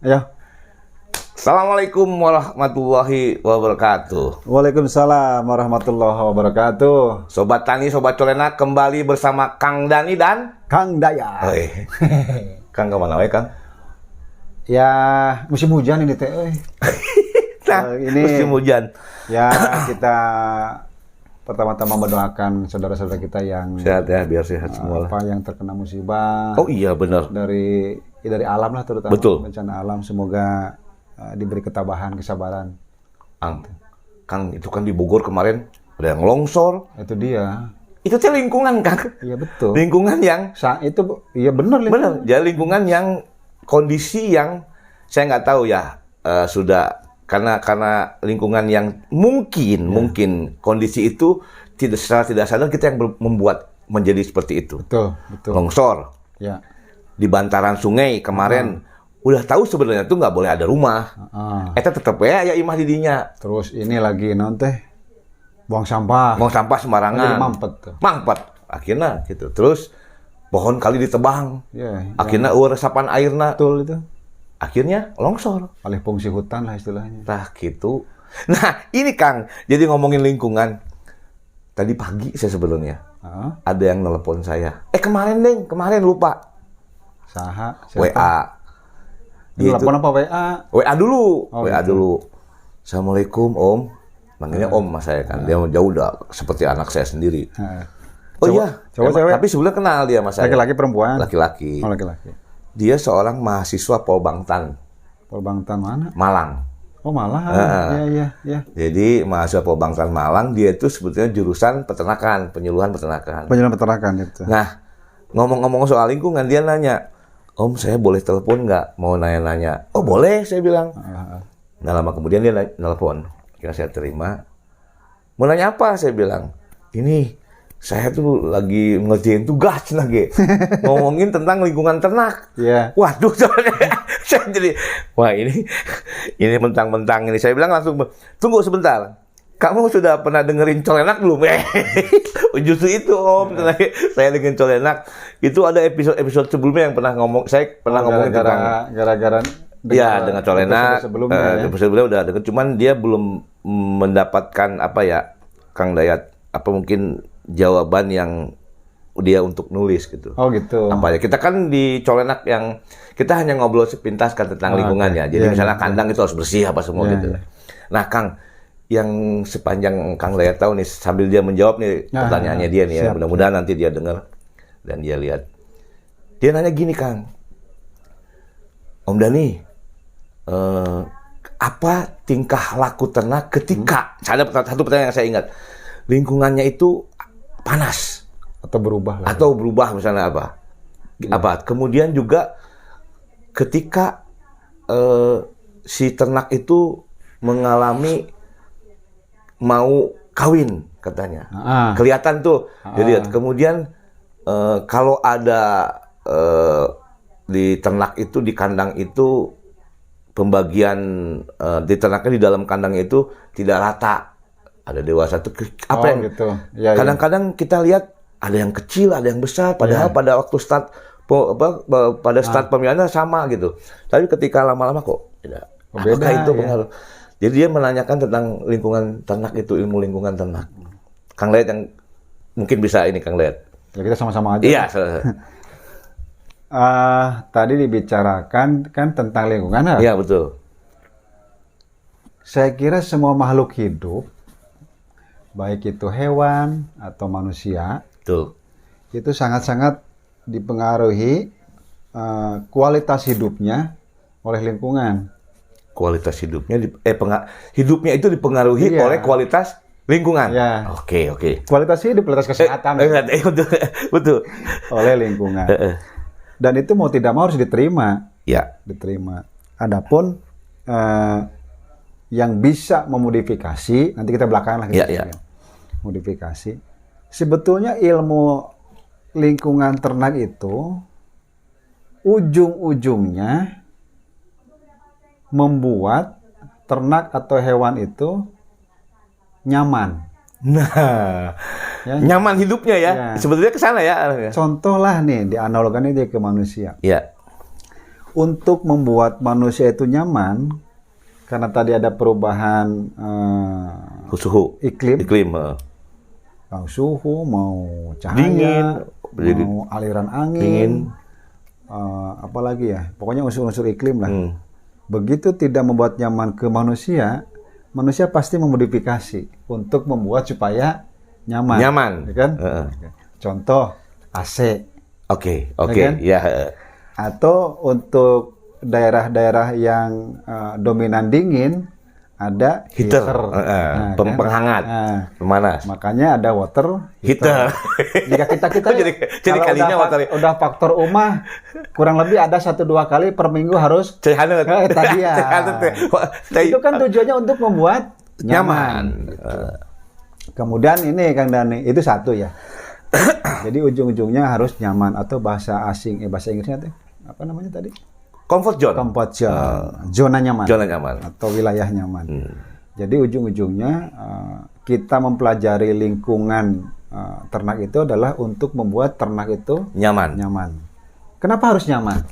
Ya. Assalamualaikum warahmatullahi wabarakatuh. Waalaikumsalam warahmatullahi wabarakatuh. Sobat Tani, Sobat Colena, kembali bersama Kang Dani dan Kang Daya. Kang kemana we, Kang? Ya, musim hujan ini teh. Nah, ini musim hujan. Ya, kita pertama-tama mendoakan saudara-saudara kita yang sehat ya, biar sehat semua. Apa yang terkena musibah. Oh iya, benar. Dari alam lah, terutama betul. Bencana alam, semoga diberi ketabahan, kesabaran. Kang, itu kan di Bogor kemarin ada yang longsor. Itu dia. Itu teh lingkungan, Kang. Iya, betul. Lingkungan yang itu iya benar lingkungan. Benar. Jadi lingkungan yang kondisi yang saya nggak tahu ya, sudah karena lingkungan yang mungkin kondisi itu secara tidak sadar kita yang membuat menjadi seperti itu. Betul. Longsor. Ya. Di bantaran sungai kemarin udah tahu sebenarnya tuh nggak boleh ada rumah. Eta tetep ya imah didinya. Terus ini lagi teh buang sampah sembarangan. Jadi mampet tuh. Akhirnya gitu. Terus pohon kali ditebang. Ya, akhirnya resapan airna. Betul itu. Akhirnya longsor. Alih fungsi hutan lah istilahnya. Nah gitu. Nah ini Kang, jadi ngomongin lingkungan. Tadi pagi saya sebenarnya ada yang nelpon saya. Kemarin lupa. Saha? WA. Telepon apa WA? WA dulu. WA gitu. dulu. Assalamualaikum Om. Manggilnya Om mas saya kan. Dia jauh udah seperti anak saya sendiri. Cowok cewek. Tapi sebelumnya kenal dia mas saya. Laki-laki perempuan? Laki-laki. Oh, laki-laki. Dia seorang mahasiswa Polbangtan. Polbangtan mana? Malang. Oh Malang. Iya. Jadi mahasiswa Polbangtan Malang, dia itu sebetulnya jurusan peternakan, penyuluhan peternakan. Penyuluhan peternakan itu. Nah, ngomong-ngomong soal lingkungan, dia nanya, Om saya boleh telepon nggak? Mau nanya-nanya. Oh boleh, saya bilang. Nah lama kemudian dia nelpon. Kira saya terima. Mau nanya apa? Saya bilang, ini saya tuh lagi ngerjain tugas lagi. Ngomongin tentang lingkungan ternak. Iya. Waduh, saya jadi, wah ini mentang-mentang ini. Saya bilang langsung, tunggu sebentar. Kamu sudah pernah dengerin Colenak belum? Justru itu Om, saya dengerin Colenak. Itu ada episode sebelumnya yang saya pernah ngomongin tentang gara-gara dengan Colenak. Sebelumnya udah denger, cuman dia belum mendapatkan Kang Dayat, mungkin jawaban yang dia untuk nulis gitu. Oh gitu. Kita kan di Colenak yang kita hanya ngobrol sepintas kan tentang lingkungan ya. Jadi misalnya kandang itu harus bersih semua gitu. Nah Kang, yang sepanjang Kang Dayat tahu nih, sambil dia menjawab nih pertanyaannya dia nih ya, mudah-mudahan nanti dia dengar dan dia lihat. Dia nanya gini, Kang, Om Dani, apa tingkah laku ternak ketika ada satu pertanyaan yang saya ingat, lingkungannya itu panas atau berubah misalnya apa? Kemudian juga ketika si ternak itu mengalami mau kawin katanya, kelihatan tuh. Jadi kemudian kalau ada di ternak itu, di kandang itu pembagian di ternaknya di dalam kandang itu tidak rata. Ada dewasa tuh gitu. Kadang-kadang kita lihat ada yang kecil, ada yang besar. Padahal pada waktu start pemilihannya sama gitu. Tapi ketika lama-lama kok tidak. Apakah itu pengaruh? Jadi dia menanyakan tentang lingkungan ternak itu, ilmu lingkungan ternak. Kang Dayat yang mungkin bisa ini Kang Dayat. Ya kita sama-sama aja. Iya. Tadi dibicarakan kan tentang lingkungan. Iya betul. Saya kira semua makhluk hidup, baik itu hewan atau manusia, betul, itu sangat-sangat dipengaruhi kualitas hidupnya oleh lingkungan. Kualitas hidupnya hidupnya itu dipengaruhi oleh kualitas lingkungan. Ya. Oke. Kualitas hidup, kualitas kesehatan. Betul. Oleh lingkungan. Dan itu mau tidak mau harus diterima. Ya. Diterima. Adapun yang bisa memodifikasi, nanti kita belakangan lagi. Modifikasi. Sebetulnya ilmu lingkungan ternak itu ujung-ujungnya membuat ternak atau hewan itu nyaman. Nah, nyaman hidupnya ya. Sebetulnya ke sana ya. Contoh lah nih, dianalogkan ini ke manusia. Ya. untuk membuat manusia itu nyaman, karena tadi ada perubahan suhu, iklim, mau suhu, mau cahaya, dingin, mau aliran angin, apalagi ya, pokoknya unsur-unsur iklim lah. Begitu tidak membuat nyaman ke manusia, manusia pasti memodifikasi untuk membuat supaya nyaman, ya kan? Contoh AC. Oke, ya. Atau untuk daerah-daerah yang dominan dingin, ada heater, penghangat, pemanas. Makanya ada water heater. Jika kita jadi kalinya udah faktor umah, kurang lebih ada 1-2 kali per minggu harus tadi ya. Itu kan tujuannya untuk membuat nyaman. Kemudian ini Kang Dani, itu satu ya. Jadi ujung-ujungnya harus nyaman, atau bahasa asing, bahasa Inggrisnya apa namanya tadi? Comfort zone. Zona nyaman. Zona nyaman. Atau wilayah nyaman. Jadi ujung-ujungnya kita mempelajari lingkungan ternak itu adalah untuk membuat ternak itu nyaman. Kenapa harus nyaman?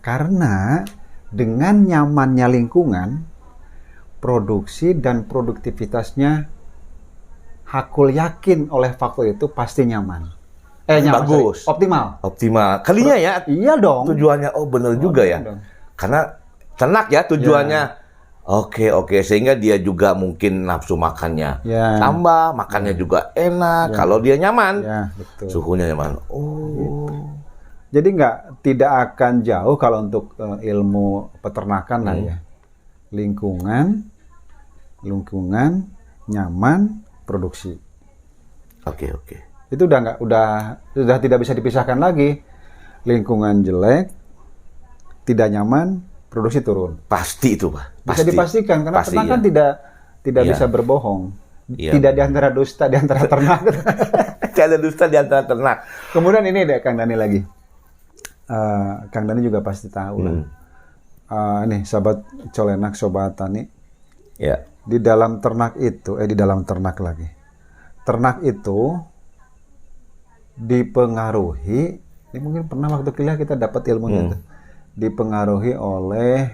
Karena dengan nyamannya lingkungan, produksi dan produktivitasnya Hakul yakin oleh faktor itu pasti nyaman. Bagus. Optimal. Kalinya ya. Iya dong. Tujuannya bener juga ya. Dong. Karena ternak ya tujuannya. Oke. Sehingga dia juga mungkin nafsu makannya tambah, makannya juga enak. Kalau dia nyaman, betul. Suhunya nyaman. Jadi tidak akan jauh kalau untuk ilmu peternakan lah ya. Lingkungan, nyaman, produksi. Oke. Itu sudah tidak bisa dipisahkan lagi. Lingkungan jelek, tidak nyaman, produksi turun. Pasti itu, Pak. Bisa dipastikan karena ternak kan tidak bisa berbohong. Tidak di antara dusta di antara ternak. Tidak ada dusta di antara ternak. Kemudian ini deh Kang Dani lagi. Kang Dani juga pasti tahu lah. Nih sahabat Colenak, sobat tani. Ya. Di dalam ternak itu, ternak itu dipengaruhi, ini mungkin pernah waktu kuliah kita dapat ilmunya itu, dipengaruhi oleh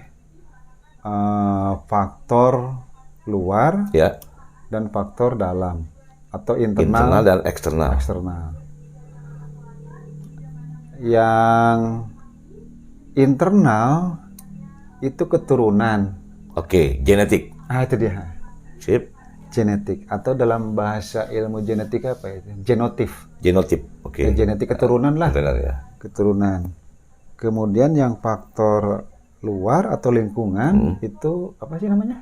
faktor luar dan faktor dalam atau internal dan eksternal. Yang internal itu keturunan. Oke, genetik. Itu dia. Sip. Genetik, atau dalam bahasa ilmu genetik apa itu? Genotip. Oke. Genetik keturunan lah. Keturunan. Kemudian yang faktor luar atau lingkungan itu apa sih namanya?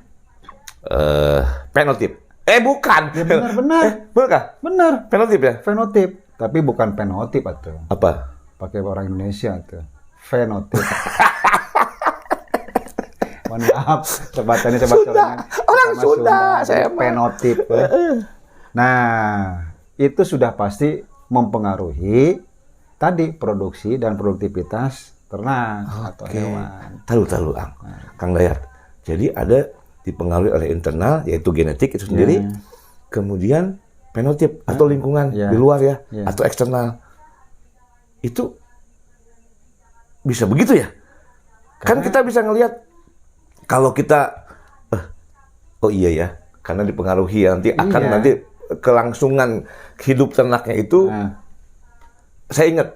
Fenotip. Bukan. Ya benar. Benar. Fenotip ya? Fenotip. Tapi bukan penotip atau. Apa? Pakai orang Indonesia tuh. Fenotip. Mohon maaf, sobat orang Sunda, saya penotip. Nah, itu sudah pasti mempengaruhi tadi produksi dan produktivitas ternak atau hewan. Tahu, Kang Dayat. Jadi ada dipengaruhi oleh internal, yaitu genetik itu sendiri, kemudian penotip atau lingkungan di luar atau eksternal. Itu bisa begitu ya? Kan kita bisa ngelihat kalau kita karena dipengaruhi nanti kelangsungan hidup ternaknya itu saya ingat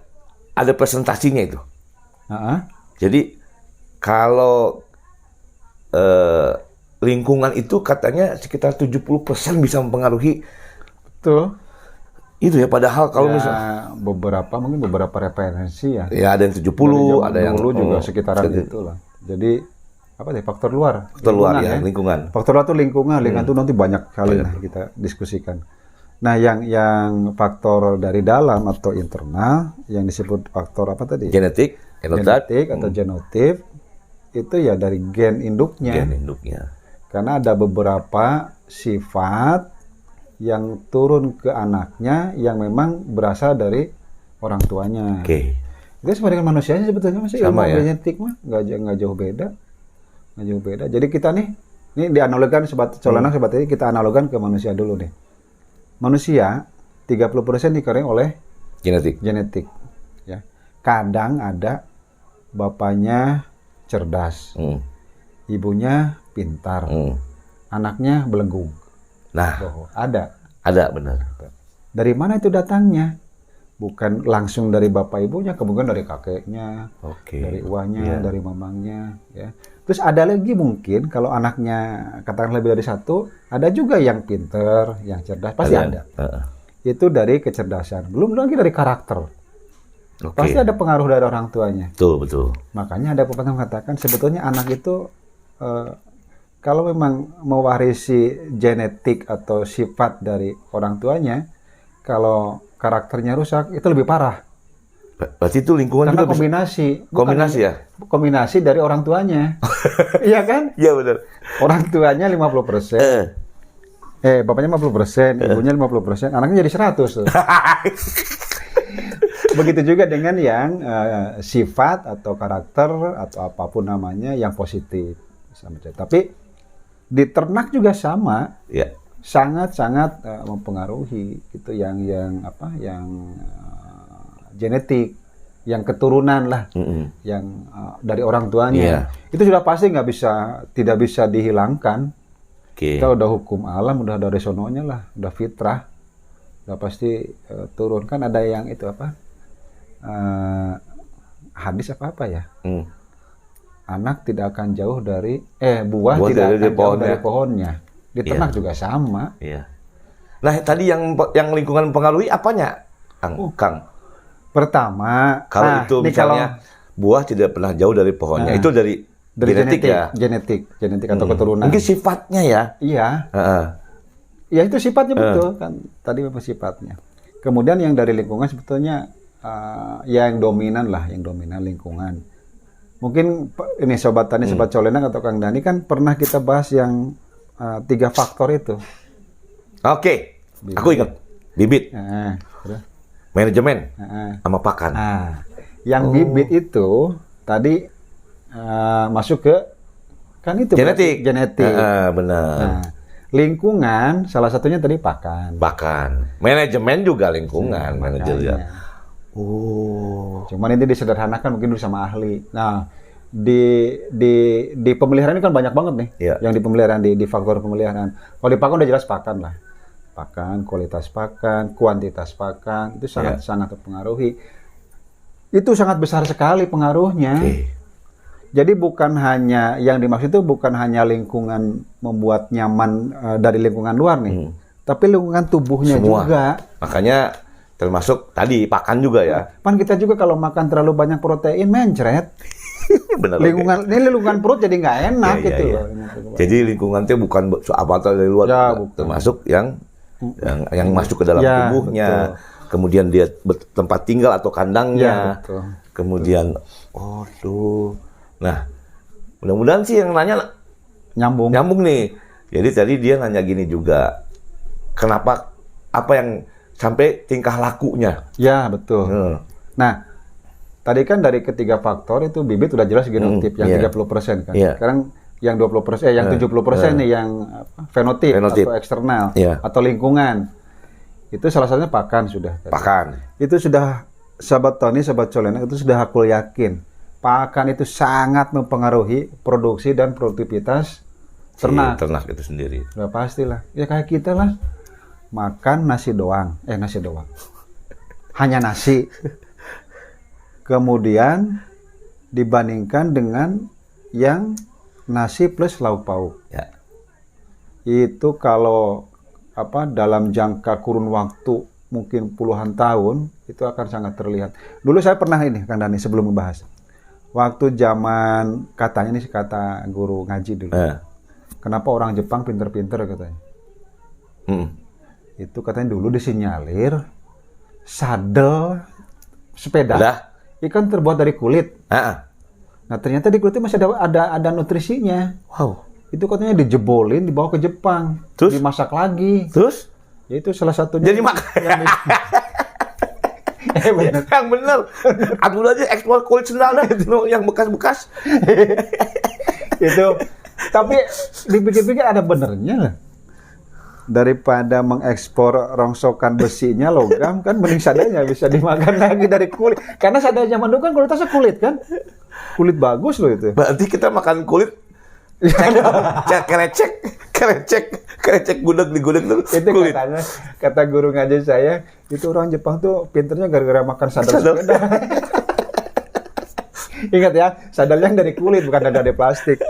ada presentasinya itu. Jadi kalau lingkungan itu katanya sekitar 70% bisa mempengaruhi. Betul. Itu ya, padahal kalau misalnya beberapa referensi ya. Ya ada yang 70, ada yang dulu juga sekitaran itulah. Jadi faktor luar. Lingkungan. Faktor luar itu lingkungan itu nanti banyak kali kita diskusikan. Nah, yang faktor dari dalam atau internal yang disebut faktor apa tadi? Genetik atau genotip itu ya dari gen induknya. Karena ada beberapa sifat yang turun ke anaknya yang memang berasal dari orang tuanya. Itu sama dengan manusianya sebetulnya masih ilmu genetik mah nggak jauh beda. Jadi kita ini dianalogikan sobat Colenak, sobat ini kita analogikan ke manusia dulu nih. Manusia 30% dikaruniai oleh genetik. Ya. Kadang ada bapaknya cerdas, ibunya pintar, anaknya belenggu. Nah, ada benar. Dari mana itu datangnya? Bukan langsung dari bapak ibunya, kemudian dari kakeknya, dari uahnya, dari mamangnya, ya. Terus ada lagi mungkin kalau anaknya katakan lebih dari satu, ada juga yang pinter, yang cerdas, pasti ada. Itu dari kecerdasan, belum lagi dari karakter. Pasti ada pengaruh dari orang tuanya. Betul. Makanya ada pepatah mengatakan sebetulnya anak itu kalau memang mewarisi genetik atau sifat dari orang tuanya, kalau karakternya rusak itu lebih parah. Berarti itu lingkungan karena juga kombinasi ya? Kombinasi dari orang tuanya. Iya kan? Iya benar. Orang tuanya 50%. Bapaknya 50%, ibunya 50%, anaknya jadi 100 tuh. Begitu juga dengan yang sifat atau karakter atau apapun namanya yang positif. Tapi di ternak juga sama. Ya. Sangat-sangat mempengaruhi itu yang genetik, yang keturunan lah, yang dari orang tuanya. Itu sudah pasti tidak bisa dihilangkan. Kita udah hukum alam, udah dari sononya lah, udah fitrah, udah pasti turun. Kan ada yang itu hadis apa ya? Anak tidak akan jauh dari buah tidak akan jauh dari pohonnya. Di ternak juga sama. Iya. Nah, tadi yang lingkungan mempengaruhi apanya, Kang? Pertama, kalau itu misalnya buah tidak pernah jauh dari pohonnya, itu dari genetik ya? Genetik atau keturunan. Mungkin sifatnya ya? Iya. Ya itu sifatnya betul kan. Tadi memang sifatnya. Kemudian yang dari lingkungan sebetulnya yang dominan lingkungan. Mungkin ini Sobat Tani, Sobat Colenang atau Kang Dani kan pernah kita bahas yang 3 faktor itu. Oke. Aku ingat. Bibit. Manajemen. Sama pakan. Yang bibit itu tadi masuk ke kan itu genetik. Nah, Benar. lingkungan salah satunya tadi pakan. Manajemen juga lingkungan. Manajer. Cuman ini disederhanakan mungkin dulu sama ahli. Nah, di pemeliharaan ini kan banyak banget nih. Yang di pemeliharaan, di faktor pemeliharaan. Kalau di pakan udah jelas pakan lah. Pakan, kualitas pakan, kuantitas pakan, itu sangat mempengaruhi. Itu sangat besar sekali pengaruhnya. Jadi bukan hanya, yang dimaksud itu bukan hanya lingkungan membuat nyaman dari lingkungan luar nih. Tapi lingkungan tubuhnya semua juga. Makanya termasuk tadi pakan juga ya. Kan kita juga kalau makan terlalu banyak protein mencret. Benar. Lingkungan perut jadi nggak enak gitu loh. Jadi lingkungan itu bukan apa-apa dari luar, termasuk yang masuk ke dalam tubuhnya. Betul. Kemudian dia tempat tinggal atau kandangnya. Kemudian nah, mudah-mudahan sih yang nanya nyambung nih. Jadi tadi dia nanya gini juga. Kenapa apa yang sampai tingkah lakunya? Ya, betul. Nah, tadi kan dari ketiga faktor itu bibit udah jelas genotip yang 30% kan. Sekarang yang 20%, yang 70% nih yang fenotip atau eksternal atau lingkungan. Itu salah satunya pakan sudah. Pakan. Itu sudah Sahabat Tani, Sahabat Colenang itu sudah aku yakin. Pakan itu sangat mempengaruhi produksi dan produktivitas ternak. Ternak itu sendiri. Udah pastilah. Ya kayak kita lah. Makan nasi doang. Hanya nasi. Kemudian dibandingkan dengan yang nasi plus lauk pauk. Itu kalau dalam jangka kurun waktu mungkin puluhan tahun itu akan sangat terlihat. Dulu saya pernah ini Kang Dani sebelum membahas. Waktu zaman katanya nih kata guru ngaji dulu. Kenapa orang Jepang pinter-pinter katanya? Itu katanya dulu disinyalir sadel sepeda. Ikan terbuat dari kulit. Nah ternyata di kulitnya masih ada nutrisinya. Wow. Itu katanya dijebolin, dibawa ke Jepang, terus dimasak lagi. Terus? Ya itu salah satunya. Jadi makan. Bener. Yang bener. Aku aja ekspor kulit sendal yang bekas-bekas. Itu. Tapi dipikir-pikir ada benernya lah. Daripada mengekspor rongsokan besinya logam kan mending sadanya bisa dimakan lagi dari kulit. Karena sadanya zaman dulu kan kualitasnya kulit kan. Kulit bagus loh itu. Berarti kita makan kulit kerecek gudeg tuh Itu kulit. katanya, kata guru ngaji saya, itu orang Jepang tuh pinternya gara-gara makan sadar sepeda. Ingat ya, sadarnya dari kulit bukan dari plastik.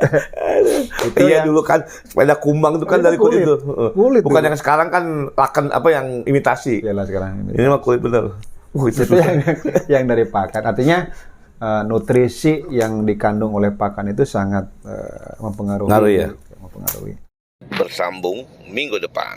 Itu iya dulu kan sepeda kumbang itu kan dari kulit tuh. Kulit bukan itu. yang sekarang kan laken apa yang imitasi. Iyalah sekarang Ini mah kulit bener. Itu yang dari pakan. Artinya nutrisi yang dikandung oleh pakan itu sangat mempengaruhi. Ngaruh ya? Mempengaruhi. Bersambung minggu depan.